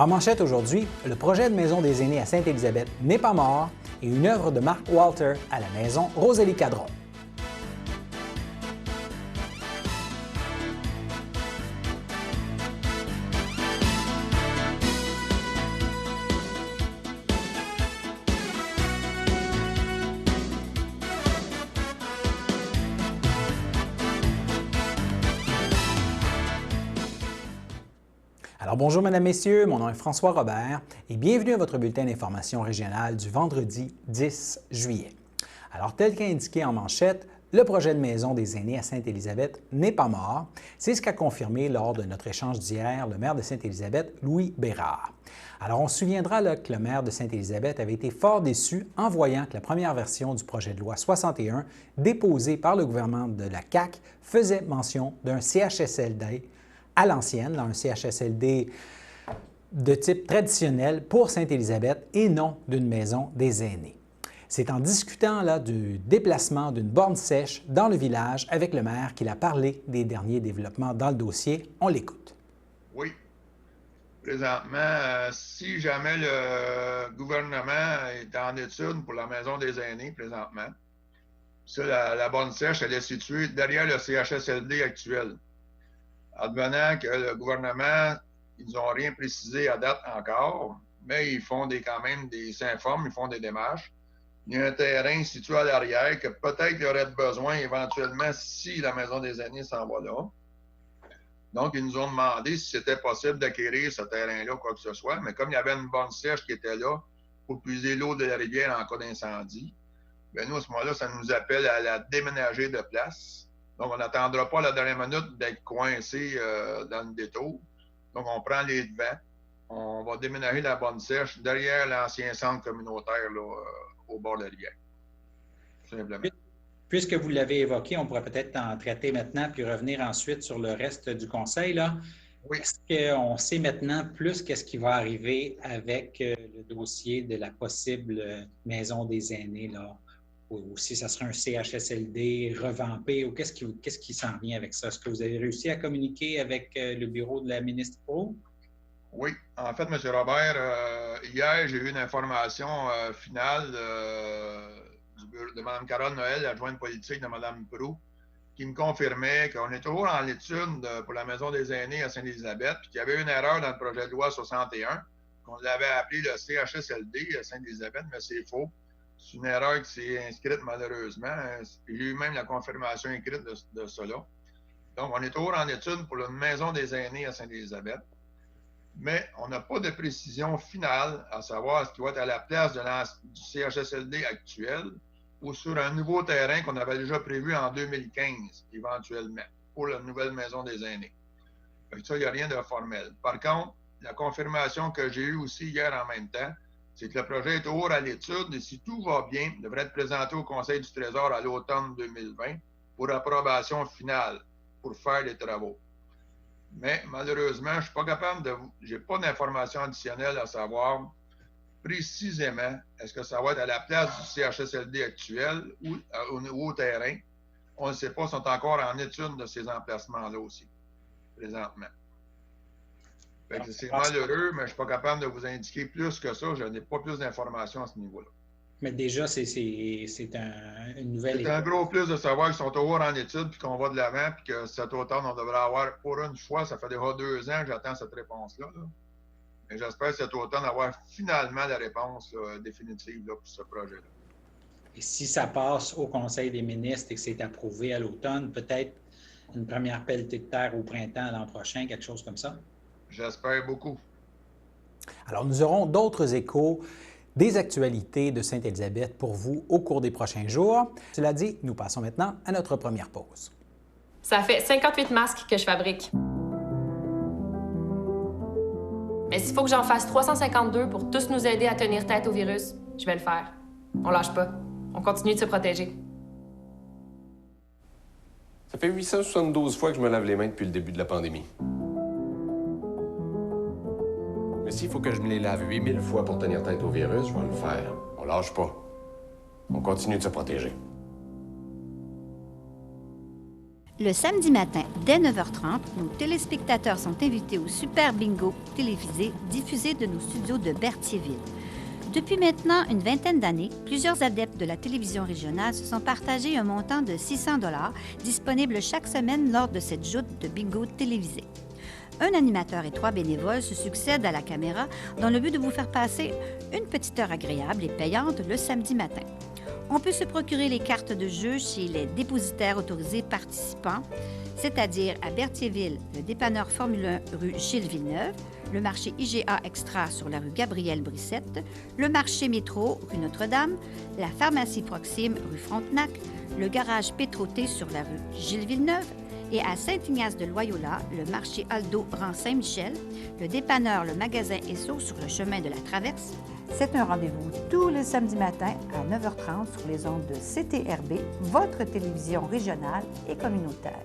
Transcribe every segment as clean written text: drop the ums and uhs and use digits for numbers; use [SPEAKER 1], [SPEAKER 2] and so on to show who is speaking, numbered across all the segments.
[SPEAKER 1] Alors en manchette aujourd'hui, le projet de maison des aînés à Sainte-Élisabeth n'est pas mort et une œuvre de Mark Walter à la maison Rosélie-Cadron. Alors bonjour mesdames, messieurs, mon nom est François Robert et bienvenue à votre bulletin d'information régionale du vendredi 10 juillet. Alors tel qu'indiqué en manchette, le projet de maison des aînés à Sainte-Élisabeth n'est pas mort. C'est ce qu'a confirmé lors de notre échange d'hier le maire de Sainte-Élisabeth, Louis Bérard. Alors on se souviendra là, que le maire de Sainte-Élisabeth avait été fort déçu en voyant que la première version du projet de loi 61 déposée par le gouvernement de la CAQ faisait mention d'un CHSLD à l'ancienne, un CHSLD de type traditionnel pour Sainte-Élisabeth et non d'une maison des aînés. C'est en discutant là, du déplacement d'une borne sèche dans le village avec le maire qu'il a parlé des derniers développements dans le dossier. On l'écoute.
[SPEAKER 2] Oui. Présentement, si jamais le gouvernement est en étude pour la maison des aînés présentement, ça, la borne sèche, elle est située derrière le CHSLD actuel. Advenant que le gouvernement, ils n'ont rien précisé à date encore, mais ils font quand même ils s'informent, ils font des démarches. Il y a un terrain situé à l'arrière que peut-être il y aurait besoin éventuellement si la maison des aînés s'en va là. Donc, ils nous ont demandé si c'était possible d'acquérir ce terrain-là, quoi que ce soit. Mais comme il y avait une borne sèche qui était là pour puiser l'eau de la rivière en cas d'incendie, bien nous, à ce moment-là, ça nous appelle à la déménager de place. Donc, on n'attendra pas la dernière minute d'être coincé dans le détour. Donc, on prend les devants. On va déménager la borne sèche derrière l'ancien centre communautaire là, au bord de la rivière. Tout simplement.
[SPEAKER 3] Puisque vous l'avez évoqué, on pourrait peut-être en traiter maintenant puis revenir ensuite sur le reste du conseil. Là. Oui. Est-ce qu'on sait maintenant plus qu'est-ce qui va arriver avec le dossier de la possible maison des aînés, là? Ou si ça serait un CHSLD revampé, ou qu'est-ce qui s'en vient avec ça? Est-ce que vous avez réussi à communiquer avec le bureau de la ministre Pro?
[SPEAKER 2] Oui, en fait, M. Robert, hier, j'ai eu une information finale de Mme Carole Noël, l'adjointe politique de Mme Proulx, qui me confirmait qu'on est toujours en l'étude pour la maison des aînés à Sainte-Élisabeth, puis qu'il y avait une erreur dans le projet de loi 61, qu'on l'avait appelé le CHSLD à Sainte-Élisabeth, mais c'est faux. C'est une erreur qui s'est inscrite malheureusement. J'ai eu même la confirmation écrite de cela. Donc, on est toujours en étude pour une maison des aînés à Sainte-Élisabeth, mais on n'a pas de précision finale à savoir ce qui va être à la place du CHSLD actuel ou sur un nouveau terrain qu'on avait déjà prévu en 2015, éventuellement, pour la nouvelle maison des aînés. Donc ça, il n'y a rien de formel. Par contre, la confirmation que j'ai eue aussi hier en même temps, c'est que le projet est toujours à l'étude et si tout va bien, il devrait être présenté au Conseil du Trésor à l'automne 2020 pour approbation finale, pour faire les travaux. Mais malheureusement, je ne suis pas capable j'ai pas d'informations additionnelles à savoir précisément est-ce que ça va être à la place du CHSLD actuel ou au nouveau terrain. On ne sait pas, ils sont encore en étude de ces emplacements-là aussi, présentement. C'est malheureux, mais je ne suis pas capable de vous indiquer plus que ça. Je n'ai pas plus d'informations à ce niveau-là.
[SPEAKER 3] Mais déjà, c'est une nouvelle
[SPEAKER 2] étape. C'est un gros plus de savoir qu'ils sont toujours en étude puis qu'on va de l'avant puis que cet automne, on devrait avoir pour une fois, ça fait déjà 2 ans que j'attends cette réponse-là. Là. Et j'espère cet automne avoir finalement la réponse définitive là, pour ce projet-là.
[SPEAKER 3] Et si ça passe au Conseil des ministres et que c'est approuvé à l'automne, peut-être une première pelletée de terre au printemps l'an prochain, quelque chose comme ça?
[SPEAKER 2] J'espère beaucoup.
[SPEAKER 1] Alors, nous aurons d'autres échos des actualités de Sainte-Élisabeth pour vous au cours des prochains jours. Cela dit, nous passons maintenant à notre première pause.
[SPEAKER 4] Ça fait 58 masques que je fabrique. Mais s'il faut que j'en fasse 352 pour tous nous aider à tenir tête au virus, je vais le faire. On lâche pas. On continue de se protéger.
[SPEAKER 5] Ça fait 872 fois que je me lave les mains depuis le début de la pandémie. Mais s'il faut que je me les lave 8000 fois pour tenir tête au virus, je vais le faire. On lâche pas. On continue de se protéger.
[SPEAKER 6] Le samedi matin, dès 9h30, nos téléspectateurs sont invités au Super Bingo télévisé diffusé de nos studios de Berthierville. Depuis maintenant une vingtaine d'années, plusieurs adeptes de la télévision régionale se sont partagés un montant de 600 $ disponible chaque semaine lors de cette joute de bingo télévisé. Un animateur et 3 bénévoles se succèdent à la caméra dans le but de vous faire passer une petite heure agréable et payante le samedi matin. On peut se procurer les cartes de jeu chez les dépositaires autorisés participants, c'est-à-dire à Berthierville, le dépanneur Formule 1 rue Gilles Villeneuve, le marché IGA Extra sur la rue Gabrielle Brissette, le marché Métro rue Notre-Dame, la pharmacie Proxime rue Frontenac, le garage Pétroté sur la rue Gilles Villeneuve et à Saint-Ignace de Loyola, le marché Aldo rang Saint-Michel, le dépanneur Le Magasin Esso sur le chemin de la Traverse. C'est un rendez-vous tous les samedis matins à 9h30 sur les ondes de CTRB, votre télévision régionale et communautaire.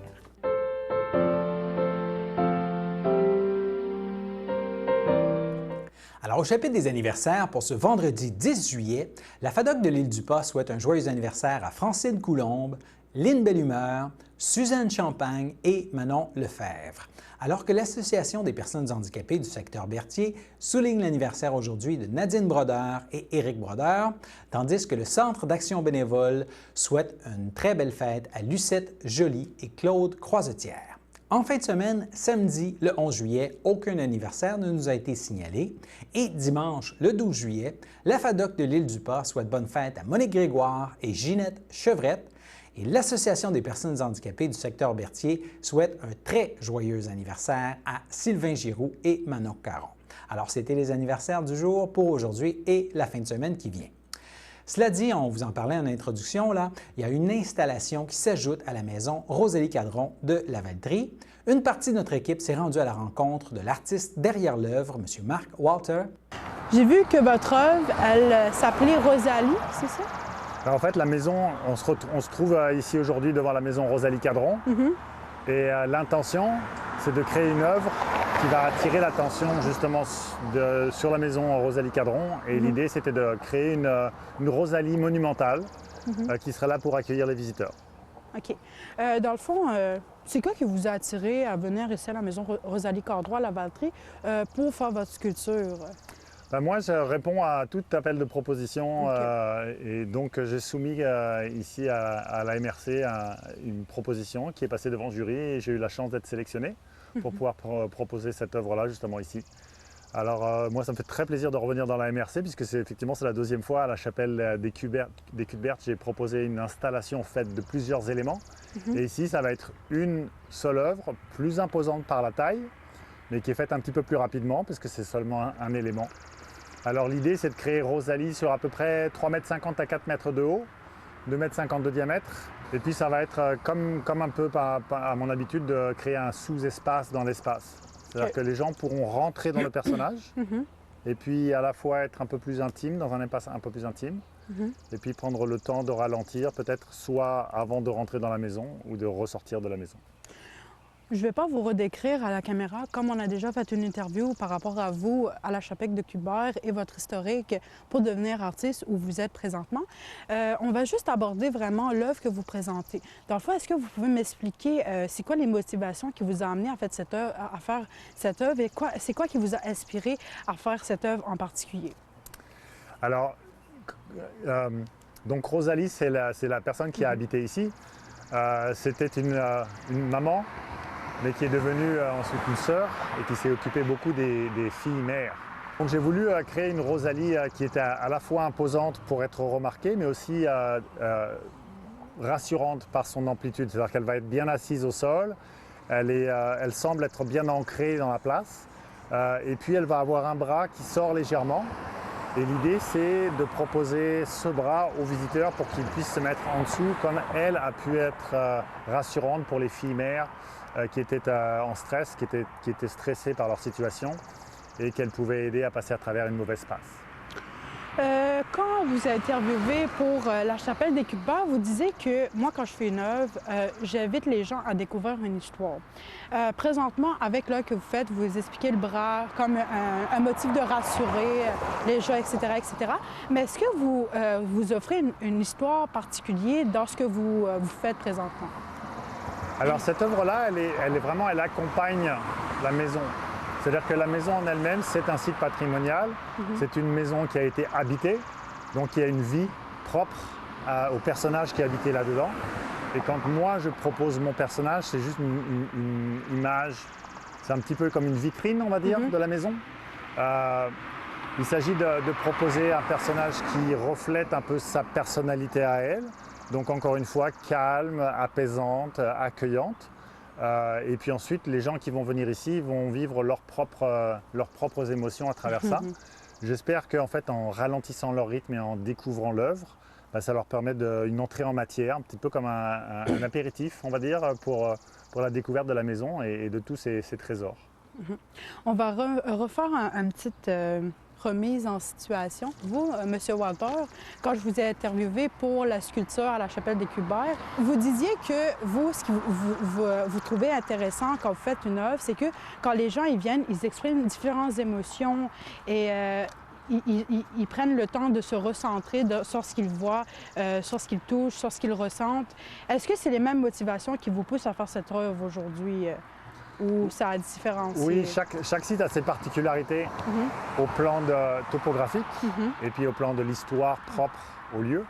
[SPEAKER 1] Alors, au chapitre des anniversaires, pour ce vendredi 10 juillet, la FADOC de l'Île-du-Pas souhaite un joyeux anniversaire à Francine Coulombe, Lynne Bellumeur, Suzanne Champagne et Manon Lefebvre. Alors que l'Association des personnes handicapées du secteur Berthier souligne l'anniversaire aujourd'hui de Nadine Brodeur et Éric Brodeur, tandis que le Centre d'action bénévole souhaite une très belle fête à Lucette Joly et Claude Croisetière. En fin de semaine, samedi, le 11 juillet, aucun anniversaire ne nous a été signalé. Et dimanche, le 12 juillet, la FADOC de l'Île-du-Pas souhaite bonne fête à Monique Grégoire et Ginette Chevrette. Et l'Association des personnes handicapées du secteur Berthier souhaite un très joyeux anniversaire à Sylvain Giroux et Manon Caron. Alors, c'était les anniversaires du jour pour aujourd'hui et la fin de semaine qui vient. Cela dit, on vous en parlait en introduction, là, il y a une installation qui s'ajoute à la maison Rosalie Cadron de Lavaltrie. Une partie de notre équipe s'est rendue à la rencontre de l'artiste derrière l'œuvre, M. Marc Walter.
[SPEAKER 7] J'ai vu que votre œuvre, elle s'appelait Rosalie, c'est ça?
[SPEAKER 8] En fait, la maison, on se trouve ici aujourd'hui devant la maison Rosalie Cadron. Et l'intention, c'est de créer une œuvre qui va attirer l'attention justement sur la maison Rosalie Cadron. Et l'idée, c'était de créer une Rosalie monumentale qui serait là pour accueillir les visiteurs.
[SPEAKER 7] OK. Dans le fond, c'est quoi qui vous a attiré à venir ici à la maison Rosalie Cadron à Lavaltrie pour faire votre sculpture?
[SPEAKER 8] Moi, je réponds à tout appel de proposition et donc j'ai soumis ici à la MRC une proposition qui est passée devant le jury et j'ai eu la chance d'être sélectionné pour pouvoir proposer cette œuvre-là justement ici. Alors moi, ça me fait très plaisir de revenir dans la MRC puisque c'est la deuxième fois à la chapelle des Cuthberts. J'ai proposé une installation faite de plusieurs éléments et ici, ça va être une seule œuvre, plus imposante par la taille, mais qui est faite un petit peu plus rapidement puisque c'est seulement un élément. Alors l'idée, c'est de créer Rosalie sur à peu près 3,50 m à 4 m de haut, 2,50 m de diamètre. Et puis ça va être comme un peu à mon habitude de créer un sous-espace dans l'espace. C'est-à-dire que les gens pourront rentrer dans le personnage et puis à la fois être un peu plus intime, dans un espace un peu plus intime. Et puis prendre le temps de ralentir, peut-être soit avant de rentrer dans la maison ou de ressortir de la maison.
[SPEAKER 7] Je ne vais pas vous redécrire à la caméra, comme on a déjà fait une interview par rapport à vous, à la chapelle de Cuthbert et votre historique pour devenir artiste où vous êtes présentement. On va juste aborder vraiment l'œuvre que vous présentez. Dans le fond, est-ce que vous pouvez m'expliquer c'est quoi les motivations qui vous ont amené à faire cette œuvre et c'est quoi qui vous a inspiré à faire cette œuvre en particulier? Alors,
[SPEAKER 8] donc Rosalie, c'est la personne qui a habité ici. C'était une maman, mais qui est devenue ensuite une sœur et qui s'est occupée beaucoup des filles mères. Donc j'ai voulu créer une Rosalie qui était à la fois imposante pour être remarquée, mais aussi rassurante par son amplitude. C'est-à-dire qu'elle va être bien assise au sol, elle semble être bien ancrée dans la place, et puis elle va avoir un bras qui sort légèrement. Et l'idée, c'est de proposer ce bras aux visiteurs pour qu'ils puissent se mettre en dessous, comme elle a pu être rassurante pour les filles mères qui étaient en stress, qui étaient stressées par leur situation et qu'elle pouvait aider à passer à travers une mauvaise passe.
[SPEAKER 7] Quand vous avez interviewé pour la chapelle des Cuthberts, vous disiez que moi, quand je fais une œuvre, j'invite les gens à découvrir une histoire. Présentement, avec l'œuvre que vous faites, vous expliquez le bras comme un motif de rassurer les gens, etc., etc. Mais est-ce que vous offrez une histoire particulière dans ce que vous faites présentement?
[SPEAKER 8] Alors cette œuvre-là, elle accompagne la maison. C'est-à-dire que la maison en elle-même, c'est un site patrimonial. C'est une maison qui a été habitée, donc il y a une vie propre au personnage qui est habité là-dedans. Et quand moi je propose mon personnage, c'est juste une image, c'est un petit peu comme une vitrine, on va dire, de la maison. Il s'agit de proposer un personnage qui reflète un peu sa personnalité à elle. Donc encore une fois, calme, apaisante, accueillante. Et puis ensuite, les gens qui vont venir ici vont vivre leurs propres émotions à travers ça. J'espère qu'en fait, en ralentissant leur rythme et en découvrant l'œuvre, ça leur permet une entrée en matière, un petit peu comme un apéritif, on va dire, pour la découverte de la maison et de tous ces trésors.
[SPEAKER 7] On va refaire une petite remise en situation. Vous, M. Walter, quand je vous ai interviewé pour la sculpture à la chapelle des Cubaires, vous disiez que vous, ce que vous trouvez intéressant quand vous faites une œuvre, c'est que quand les gens ils viennent, ils expriment différentes émotions et ils prennent le temps de se recentrer sur ce qu'ils voient, sur ce qu'ils touchent, sur ce qu'ils ressentent. Est-ce que c'est les mêmes motivations qui vous poussent à faire cette œuvre aujourd'hui? Ou ça a différencié?
[SPEAKER 8] Oui, chaque site a ses particularités au plan topographique et puis au plan de l'histoire propre au lieu.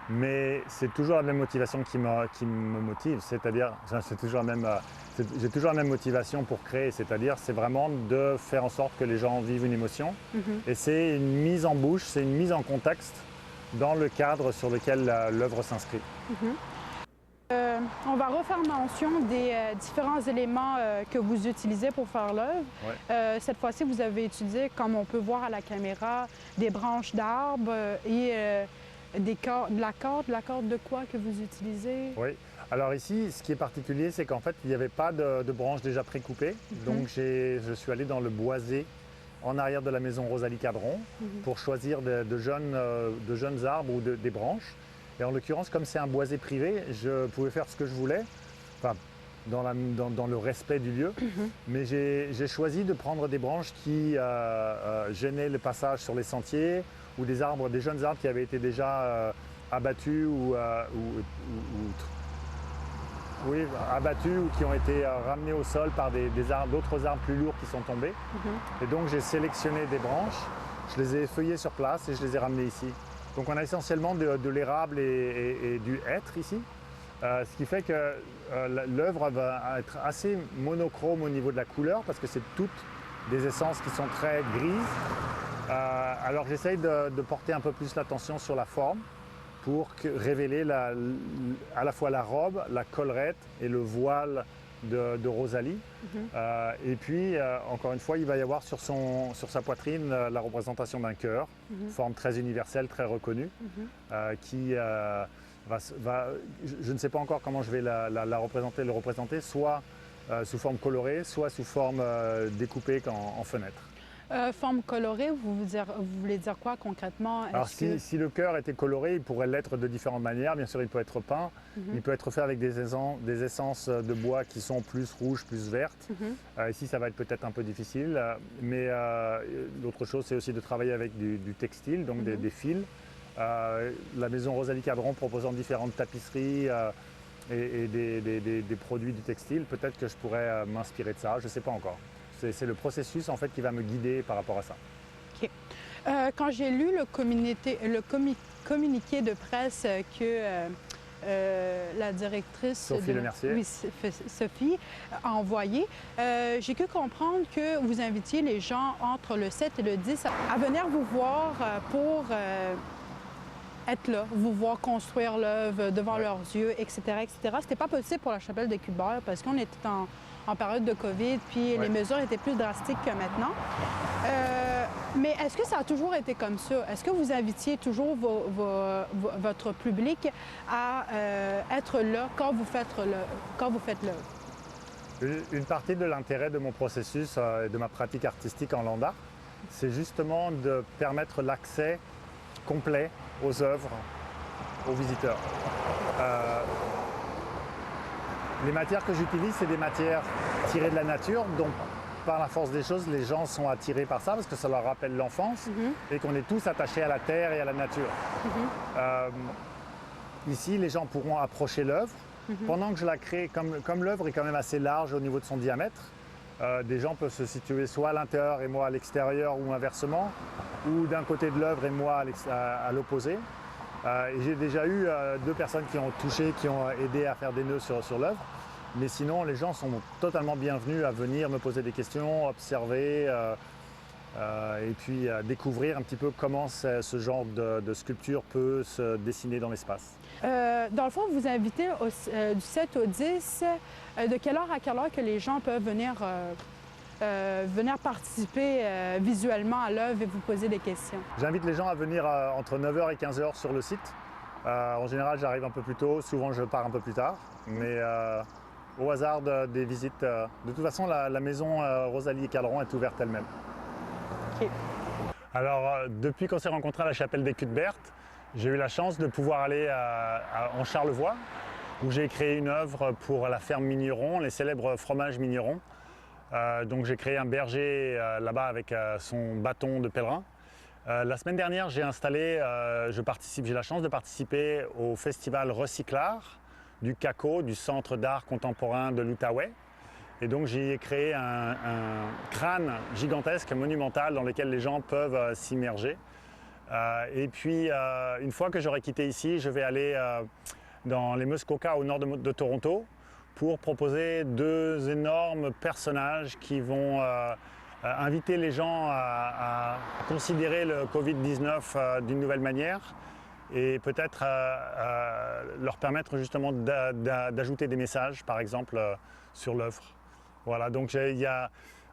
[SPEAKER 8] Mais c'est toujours la même motivation qui me motive, c'est-à-dire, j'ai toujours la même motivation pour créer, c'est-à-dire c'est vraiment de faire en sorte que les gens vivent une émotion. Et c'est une mise en bouche, c'est une mise en contexte dans le cadre sur lequel l'œuvre s'inscrit.
[SPEAKER 7] On va refaire mention des différents éléments que vous utilisez pour faire l'œuvre.
[SPEAKER 8] Ouais.
[SPEAKER 7] Cette fois-ci, vous avez utilisé, comme on peut voir à la caméra, des branches d'arbres et de la corde de quoi que vous utilisez?
[SPEAKER 8] Oui. Alors ici, ce qui est particulier, c'est qu'en fait, il n'y avait pas de branches déjà précoupées. Donc je suis allé dans le boisé en arrière de la maison Rosalie Cadron pour choisir de jeunes arbres ou des branches. Et en l'occurrence, comme c'est un boisé privé, je pouvais faire ce que je voulais, enfin, dans le respect du lieu. Mais j'ai choisi de prendre des branches qui gênaient le passage sur les sentiers ou des jeunes arbres qui avaient été déjà abattus abattus ou qui ont été ramenés au sol par d'autres arbres plus lourds qui sont tombés. Et donc j'ai sélectionné des branches, je les ai feuillées sur place et je les ai ramenées ici. Donc on a essentiellement de l'érable et du hêtre ici, ce qui fait que l'œuvre va être assez monochrome au niveau de la couleur parce que c'est toutes des essences qui sont très grises. Alors j'essaye de porter un peu plus l'attention sur la forme pour révéler à la fois la robe, la collerette et le voile de Rosalie. Et puis, encore une fois, il va y avoir sur sa poitrine la représentation d'un cœur, forme très universelle, très reconnue, qui je ne sais pas encore comment je vais le représenter, soit sous forme colorée, soit sous forme découpée en fenêtre.
[SPEAKER 7] Forme colorée, vous voulez dire quoi concrètement?
[SPEAKER 8] Alors si le cœur était coloré, il pourrait l'être de différentes manières. Bien sûr, il peut être peint, il peut être fait avec des essences de bois qui sont plus rouges, plus vertes. Ici, ça va être peut-être un peu difficile, mais l'autre chose, c'est aussi de travailler avec du textile, donc des fils. La maison Rosalie Cadron proposant différentes tapisseries et des produits du textile, peut-être que je pourrais m'inspirer de ça, je ne sais pas encore. C'est le processus en fait qui va me guider par rapport à ça.
[SPEAKER 7] OK. Quand j'ai lu le communiqué de presse que la directrice
[SPEAKER 8] Sophie Lemercier.
[SPEAKER 7] Oui, Sophie a envoyé, j'ai cru comprendre que vous invitiez les gens entre le 7 et le 10 à venir vous voir pour être là, vous voir construire l'œuvre devant leurs yeux, etc., etc. C'était pas possible pour la chapelle des Cubaires parce qu'on était en période de COVID, puis les mesures étaient plus drastiques que maintenant. Mais est-ce que ça a toujours été comme ça? Est-ce que vous invitiez toujours votre public à être là quand vous faites l'œuvre?
[SPEAKER 8] Une partie de l'intérêt de mon processus et de ma pratique artistique en land art, c'est justement de permettre l'accès complet aux œuvres aux visiteurs. Les matières que j'utilise, c'est des matières tirées de la nature, donc par la force des choses, les gens sont attirés par ça parce que ça leur rappelle l'enfance et qu'on est tous attachés à la terre et à la nature. Ici, les gens pourront approcher l'œuvre, Pendant que je la crée, comme l'œuvre est quand même assez large au niveau de son diamètre, des gens peuvent se situer soit à l'intérieur et moi à l'extérieur ou inversement, ou d'un côté de l'œuvre et moi à l'opposé. Et j'ai déjà eu 2 personnes qui ont touché, qui ont aidé à faire des nœuds sur l'œuvre. Mais sinon, les gens sont totalement bienvenus à venir me poser des questions, observer et puis découvrir un petit peu comment ce genre de sculpture peut se dessiner dans l'espace.
[SPEAKER 7] Dans le fond, vous invitez du 7 au 10. De quelle heure à quelle heure que les gens peuvent venir participer visuellement à l'œuvre et vous poser des questions?
[SPEAKER 8] J'invite les gens à venir entre 9h et 15h sur le site. En général, j'arrive un peu plus tôt, souvent je pars un peu plus tard. Mais au hasard des visites, de toute façon, la maison Rosalie et Calleron est ouverte elle-même.
[SPEAKER 7] OK.
[SPEAKER 8] Alors, depuis qu'on s'est rencontrés à la chapelle des Cuthbert, j'ai eu la chance de pouvoir aller en Charlevoix, où j'ai créé une œuvre pour la ferme Migneron, les célèbres fromages Migneron. Donc j'ai créé un berger là-bas avec son bâton de pèlerin. La semaine dernière, j'ai la chance de participer au festival Recyclard du CACO, du Centre d'art contemporain de l'Outaouais. Et donc j'y ai créé un crâne gigantesque, monumental, dans lequel les gens peuvent s'immerger. Et puis, une fois que j'aurai quitté ici, je vais aller dans les Muskoka au nord de Toronto pour proposer 2 énormes personnages qui vont inviter les gens à considérer le Covid-19 d'une nouvelle manière et peut-être leur permettre justement d'ajouter des messages, par exemple, sur l'œuvre. Voilà, donc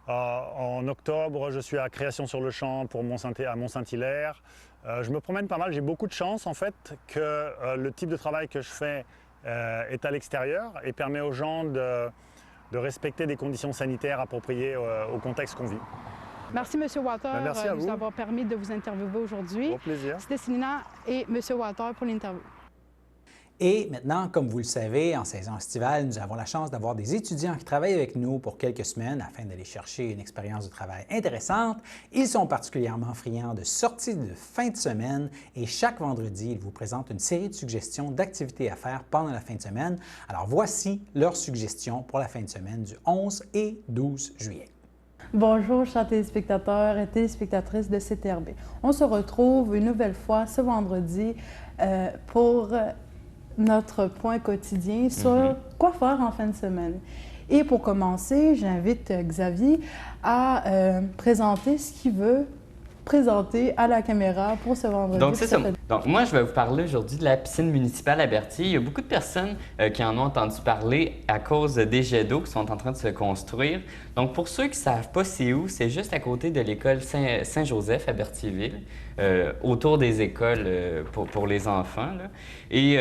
[SPEAKER 8] en octobre, je suis à Création sur le champ à Mont-Saint-Hilaire. Je me promène pas mal, j'ai beaucoup de chance en fait que le type de travail que je fais est à l'extérieur et permet aux gens de respecter des conditions sanitaires appropriées au contexte qu'on vit.
[SPEAKER 7] Merci, M. Water,
[SPEAKER 8] merci à
[SPEAKER 7] de nous
[SPEAKER 8] vous.
[SPEAKER 7] avoir permis de vous interviewer aujourd'hui.
[SPEAKER 8] Au plaisir.
[SPEAKER 7] C'était Célina et M. Water pour l'interview.
[SPEAKER 1] Et maintenant, comme vous le savez, en saison estivale, nous avons la chance d'avoir des étudiants qui travaillent avec nous pour quelques semaines afin d'aller chercher une expérience de travail intéressante. Ils sont particulièrement friands de sorties de fin de semaine et chaque vendredi, ils vous présentent une série de suggestions d'activités à faire pendant la fin de semaine. Alors voici leurs suggestions pour la fin de semaine du 11 et 12 juillet.
[SPEAKER 9] Bonjour, chers téléspectateurs et téléspectatrices de CTRB. On se retrouve une nouvelle fois ce vendredi pour notre point quotidien sur quoi faire en fin de semaine. Et pour commencer, j'invite Xavier à présenter ce qu'il veut présenter à la caméra pour ce vendredi.
[SPEAKER 10] Donc, c'est ça. Donc, moi, je vais vous parler aujourd'hui de la piscine municipale à Berthier. Il y a beaucoup de personnes qui en ont entendu parler à cause des jets d'eau qui sont en train de se construire. Donc, pour ceux qui ne savent pas c'est où, c'est juste à côté de l'école Saint-Joseph à Berthierville, autour des écoles pour les enfants, là. Et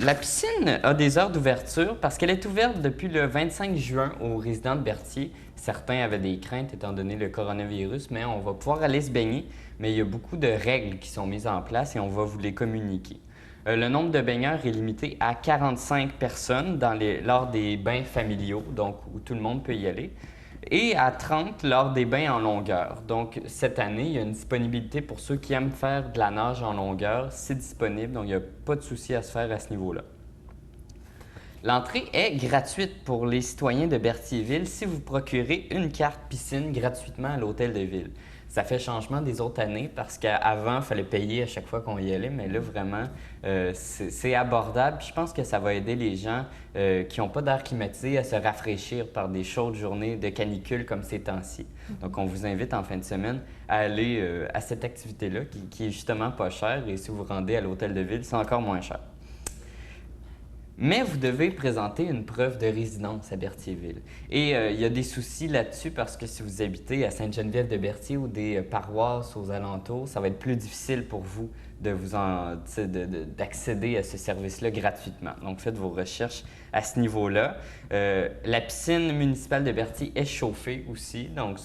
[SPEAKER 10] la piscine a des heures d'ouverture parce qu'elle est ouverte depuis le 25 juin aux résidents de Berthier. Certains avaient des craintes étant donné le coronavirus, mais on va pouvoir aller se baigner. Mais il y a beaucoup de règles qui sont mises en place et on va vous les communiquer. Le nombre de baigneurs est limité à 45 personnes lors des bains familiaux, donc où tout le monde peut y aller, et à 30 lors des bains en longueur. Donc cette année, il y a une disponibilité pour ceux qui aiment faire de la nage en longueur. C'est disponible, donc il n'y a pas de souci à se faire à ce niveau-là. L'entrée est gratuite pour les citoyens de Berthierville si vous procurez une carte piscine gratuitement à l'hôtel de ville. Ça fait changement des autres années parce qu'avant, il fallait payer à chaque fois qu'on y allait, mais là, vraiment, c'est abordable. Puis je pense que ça va aider les gens qui n'ont pas d'air climatisé à se rafraîchir par des chaudes journées de canicule comme ces temps-ci. Donc, on vous invite en fin de semaine à aller à cette activité-là qui est justement pas chère et si vous vous rendez à l'hôtel de ville, c'est encore moins cher. Mais vous devez présenter une preuve de résidence à Berthierville. Et il y a des soucis là-dessus parce que si vous habitez à Sainte-Geneviève-de-Berthier ou des paroisses aux alentours, ça va être plus difficile pour vous d'accéder à ce service-là gratuitement. Donc, faites vos recherches à ce niveau-là. La piscine municipale de Berthier est chauffée aussi, donc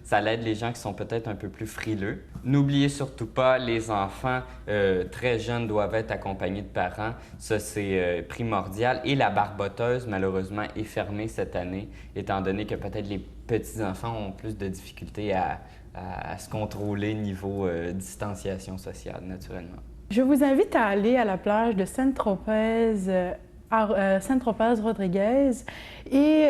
[SPEAKER 10] ça l'aide les gens qui sont peut-être un peu plus frileux. N'oubliez surtout pas, les enfants très jeunes doivent être accompagnés de parents. Ça, c'est primordial. Et la barboteuse, malheureusement, est fermée cette année, étant donné que peut-être les petits-enfants ont plus de difficultés à se contrôler niveau distanciation sociale, naturellement.
[SPEAKER 9] Je vous invite à aller à la plage de Sainte-Tropez Sainte-Tropez-Rodriguez. Et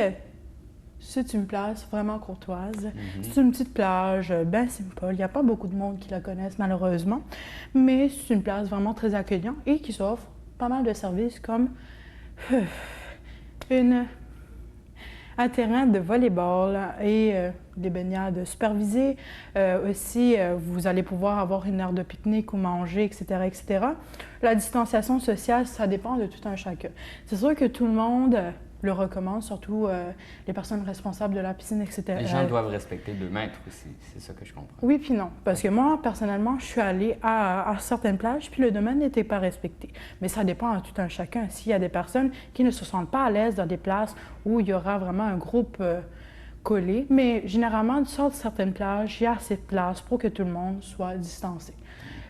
[SPEAKER 9] c'est une place vraiment courtoise. C'est une petite plage bien simple. Il n'y a pas beaucoup de monde qui la connaissent malheureusement, mais c'est une place vraiment très accueillante et qui s'offre pas mal de services comme un terrain de volleyball et des baignades supervisées. Aussi, vous allez pouvoir avoir une aire de pique-nique ou manger, etc., etc. La distanciation sociale, ça dépend de tout un chacun. C'est sûr que tout le monde le recommande, surtout les personnes responsables de la piscine, etc.
[SPEAKER 10] Les gens doivent respecter 2 mètres aussi, c'est ça que je comprends.
[SPEAKER 9] Oui, puis non. Parce que moi, personnellement, je suis allée à certaines plages, puis le domaine n'était pas respecté. Mais ça dépend de tout un chacun. S'il y a des personnes qui ne se sentent pas à l'aise dans des places où il y aura vraiment un groupe collé, mais généralement, sur certaines plages, il y a assez de place pour que tout le monde soit distancé.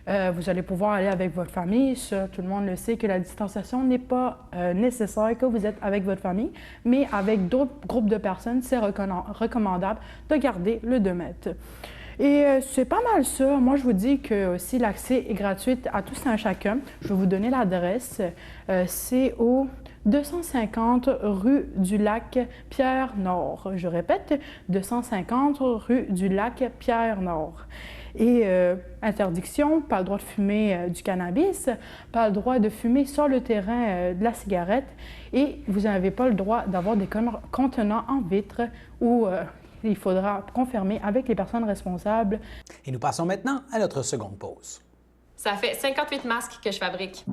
[SPEAKER 9] Vous allez pouvoir aller avec votre famille. Ça, tout le monde le sait que la distanciation n'est pas nécessaire que vous êtes avec votre famille, mais avec d'autres groupes de personnes, c'est recommandable de garder le 2 mètres. Et c'est pas mal ça. Moi, je vous dis que aussi l'accès est gratuit à tous et à chacun. Je vais vous donner l'adresse. C'est au 250 rue du Lac Pierre-Nord. Je répète, 250 rue du Lac Pierre-Nord. Et interdiction, pas le droit de fumer du cannabis, pas le droit de fumer sur le terrain de la cigarette et vous n'avez pas le droit d'avoir des contenants en vitre où il faudra confirmer avec les personnes responsables.
[SPEAKER 1] Et nous passons maintenant à notre seconde pause.
[SPEAKER 4] Ça fait 58 masques que je fabrique.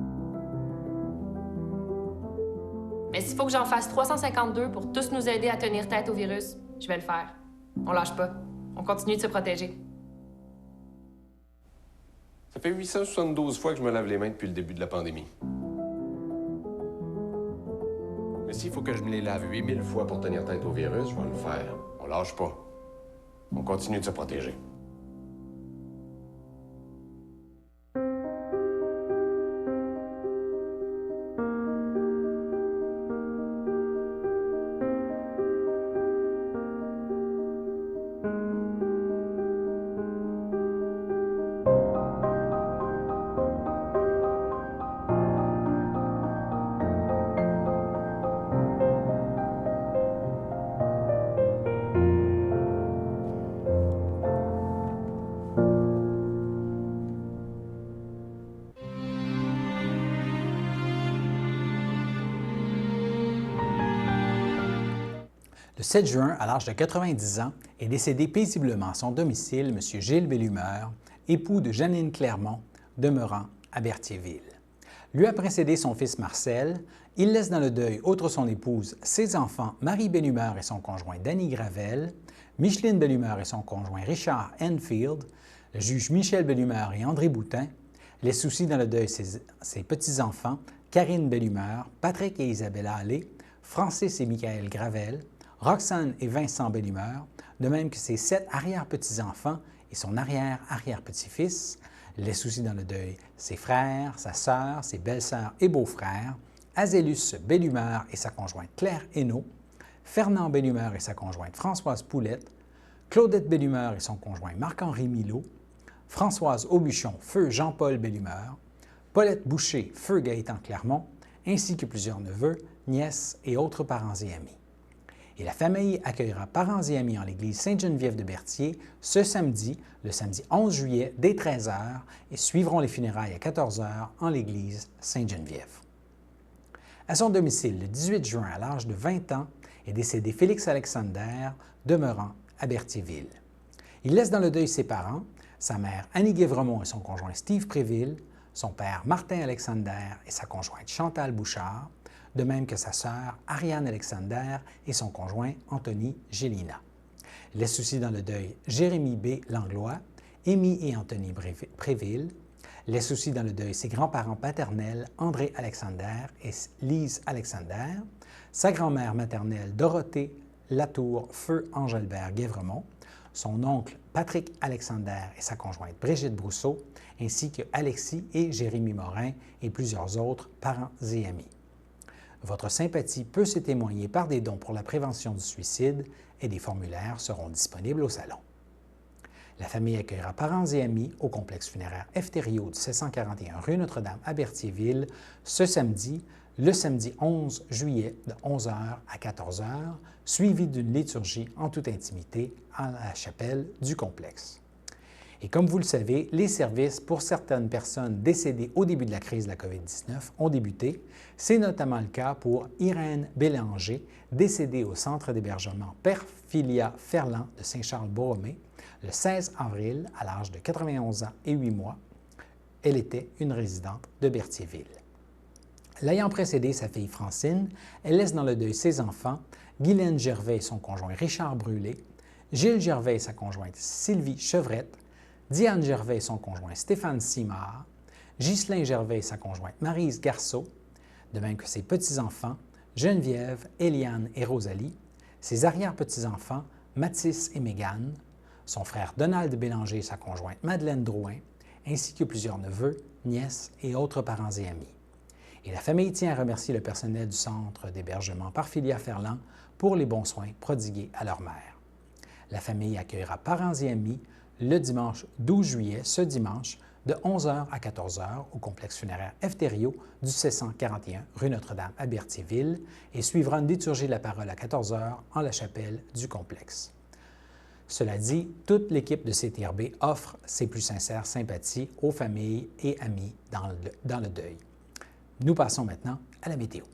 [SPEAKER 4] Mais s'il faut que j'en fasse 352 pour tous nous aider à tenir tête au virus, je vais le faire. On lâche pas. On continue de se protéger.
[SPEAKER 5] Ça fait 872 fois que je me lave les mains depuis le début de la pandémie. Mais s'il faut que je me les lave 8000 fois pour tenir tête au virus, je vais le faire. On lâche pas. On continue de se protéger.
[SPEAKER 1] Le 7 juin, à l'âge de 90 ans, est décédé paisiblement à son domicile M. Gilles Bellumeur, époux de Janine Clermont, demeurant à Berthierville. Lui a précédé son fils Marcel. Il laisse dans le deuil, outre son épouse, ses enfants Marie Bellumeur et son conjoint Danny Gravel, Micheline Bellumeur et son conjoint Richard Enfield, le juge Michel Bellumeur et André Boutin, laisse aussi dans le deuil ses petits-enfants Karine Bellumeur, Patrick et Isabella Allé, Francis et Michael Gravel, Roxane et Vincent Bellumeur, de même que ses 7 arrière-petits-enfants et son arrière-arrière-petit-fils, laisse aussi dans le deuil ses frères, sa sœur, ses belles-sœurs et beaux-frères, Azélus Bellumeur et sa conjointe Claire Hainaut, Fernand Bellumeur et sa conjointe Françoise Poulette, Claudette Bellumeur et son conjoint Marc-Henri Milot, Françoise Aubuchon, feu Jean-Paul Bellumeur, Paulette Boucher, feu Gaëtan Clermont, ainsi que plusieurs neveux, nièces et autres parents et amis. Et la famille accueillera parents et amis en l'église Sainte-Geneviève de Berthier ce samedi, le samedi 11 juillet, dès 13h, et suivront les funérailles à 14h en l'église Sainte-Geneviève. À son domicile, le 18 juin, à l'âge de 20 ans, est décédé Félix Alexander, demeurant à Berthierville. Il laisse dans le deuil ses parents, sa mère Annie Guévremont et son conjoint Steve Préville, son père Martin Alexander et sa conjointe Chantal Bouchard, de même que sa sœur Ariane Alexander et son conjoint Anthony Gélina. Il laisse aussi dans le deuil Jérémy B. Langlois, Amy et Anthony Préville, laisse aussi dans le deuil ses grands-parents paternels André Alexander et Lise Alexander, sa grand-mère maternelle Dorothée Latour Feu Angelbert Guévremont, son oncle Patrick Alexander et sa conjointe Brigitte Brousseau, ainsi que Alexis et Jérémy Morin et plusieurs autres parents et amis. Votre sympathie peut se témoigner par des dons pour la prévention du suicide et des formulaires seront disponibles au salon. La famille accueillera parents et amis au complexe funéraire F. Thériault du 741 rue Notre-Dame à Berthierville ce samedi, le samedi 11 juillet de 11h à 14h, suivi d'une liturgie en toute intimité à la chapelle du complexe. Et comme vous le savez, les services pour certaines personnes décédées au début de la crise de la COVID-19 ont débuté. C'est notamment le cas pour Irène Bélanger, décédée au centre d'hébergement Perfilia Ferland de Saint-Charles-Borromée le 16 avril à l'âge de 91 ans et 8 mois. Elle était une résidente de Berthierville. L'ayant précédé sa fille Francine, elle laisse dans le deuil ses enfants, Guylaine Gervais et son conjoint Richard Brûlé, Gilles Gervais et sa conjointe Sylvie Chevrette, Diane Gervais et son conjoint Stéphane Simard, Ghislain Gervais et sa conjointe Maryse Garceau, de même que ses petits-enfants Geneviève, Eliane et Rosalie, ses arrière-petits-enfants Mathis et Mégane, son frère Donald Bélanger et sa conjointe Madeleine Drouin, ainsi que plusieurs neveux, nièces et autres parents et amis. Et la famille tient à remercier le personnel du centre d'hébergement Perfilia Ferland pour les bons soins prodigués à leur mère. La famille accueillera parents et amis le dimanche 12 juillet, ce dimanche, de 11h à 14h au complexe funéraire Efterio du 741 rue Notre-Dame à Berthierville et suivra une liturgie de la parole à 14h en la chapelle du complexe. Cela dit, toute l'équipe de CTRB offre ses plus sincères sympathies aux familles et amis dans le deuil. Nous passons maintenant à la météo.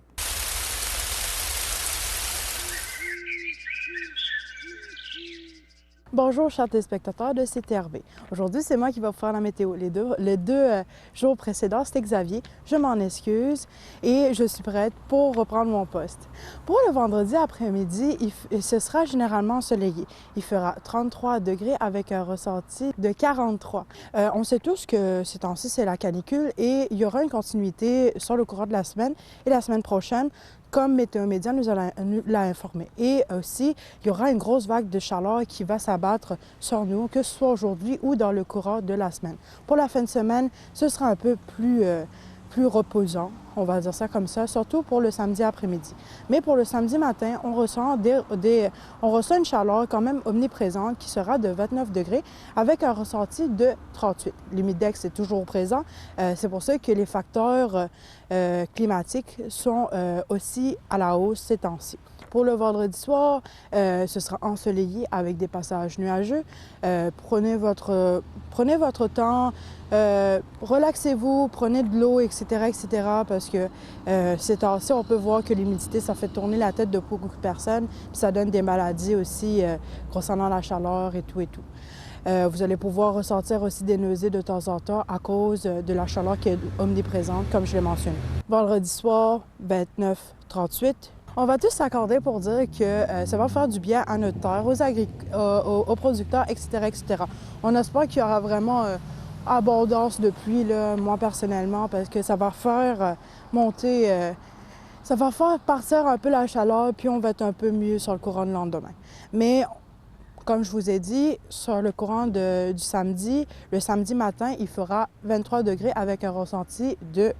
[SPEAKER 9] Bonjour, chers téléspectateurs de CTRB. Aujourd'hui, c'est moi qui vais vous faire la météo. Les deux jours précédents, c'était Xavier. Je m'en excuse et je suis prête pour reprendre mon poste. Pour le vendredi après-midi, ce sera généralement ensoleillé. Il fera 33 degrés avec un ressenti de 43. On sait tous que ces temps-ci, c'est la canicule et il y aura une continuité sur le courant de la semaine et la semaine prochaine, comme Météo Média nous l'a informé. Et aussi, il y aura une grosse vague de chaleur qui va s'abattre sur nous, que ce soit aujourd'hui ou dans le courant de la semaine. Pour la fin de semaine, ce sera un peu plus reposant, on va dire ça comme ça, surtout pour le samedi après-midi. Mais pour le samedi matin, on ressent une chaleur quand même omniprésente qui sera de 29 degrés avec un ressenti de 38. L'humidex est toujours présent. C'est pour ça que les facteurs climatiques sont aussi à la hausse ces temps-ci. Pour le vendredi soir, ce sera ensoleillé avec des passages nuageux. Prenez votre temps, relaxez-vous, prenez de l'eau, etc., parce que ces temps-ci, on peut voir que l'humidité, ça fait tourner la tête de beaucoup de personnes, puis ça donne des maladies aussi concernant la chaleur et tout. Vous allez pouvoir ressentir aussi des nausées de temps en temps à cause de la chaleur qui est omniprésente, comme je l'ai mentionné. Vendredi soir, 29-38. On va tous s'accorder pour dire que ça va faire du bien à notre terre, aux producteurs, etc. On espère qu'il y aura vraiment abondance de pluie, là, moi personnellement, parce que ça va faire ça va faire partir un peu la chaleur, puis on va être un peu mieux sur le courant de lendemain. Mais comme je vous ai dit, sur le courant du samedi, le samedi matin, il fera 23 degrés avec un ressenti de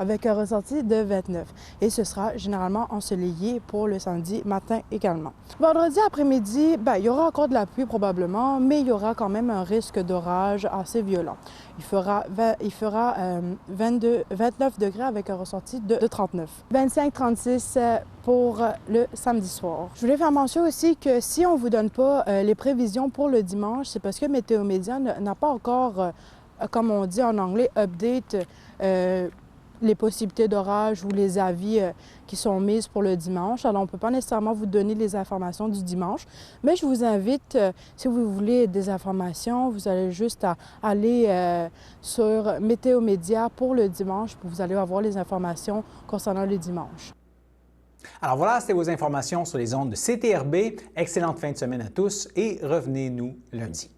[SPEAKER 9] 29. Et ce sera généralement ensoleillé pour le samedi matin également. Vendredi après-midi, il y aura encore de la pluie probablement, mais il y aura quand même un risque d'orage assez violent. Il fera 29 degrés avec un ressenti de 39. 25-36 pour le samedi soir. Je voulais faire mention aussi que si on ne vous donne pas les prévisions pour le dimanche, c'est parce que Météo Média n'a pas encore, comme on dit en anglais, update les possibilités d'orage ou les avis qui sont mises pour le dimanche. Alors, on ne peut pas nécessairement vous donner les informations du dimanche, mais je vous invite, si vous voulez des informations, vous allez juste aller sur Météo Média pour le dimanche, puis vous allez avoir les informations concernant le dimanche.
[SPEAKER 1] Alors voilà, c'était vos informations sur les ondes de CTRB. Excellente fin de semaine à tous et revenez-nous lundi.